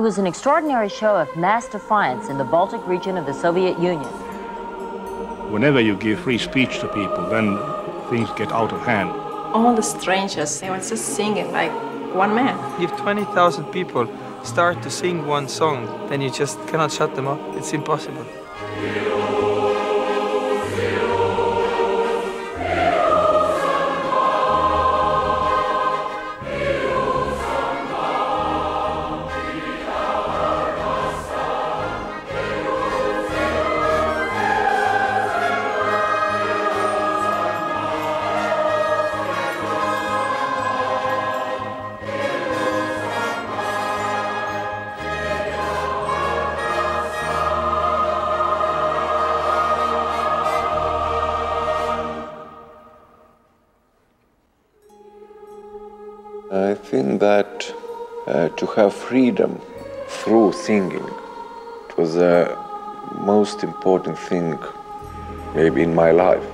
was an extraordinary show of mass defiance in the Baltic region of the Soviet Union. Whenever you give free speech to people, then things get out of hand. All the strangers, they were just singing like one man. If 20,000 people start to sing one song, then you just cannot shut them up. It's impossible. I think that to have freedom through singing, it was the most important thing maybe in my life.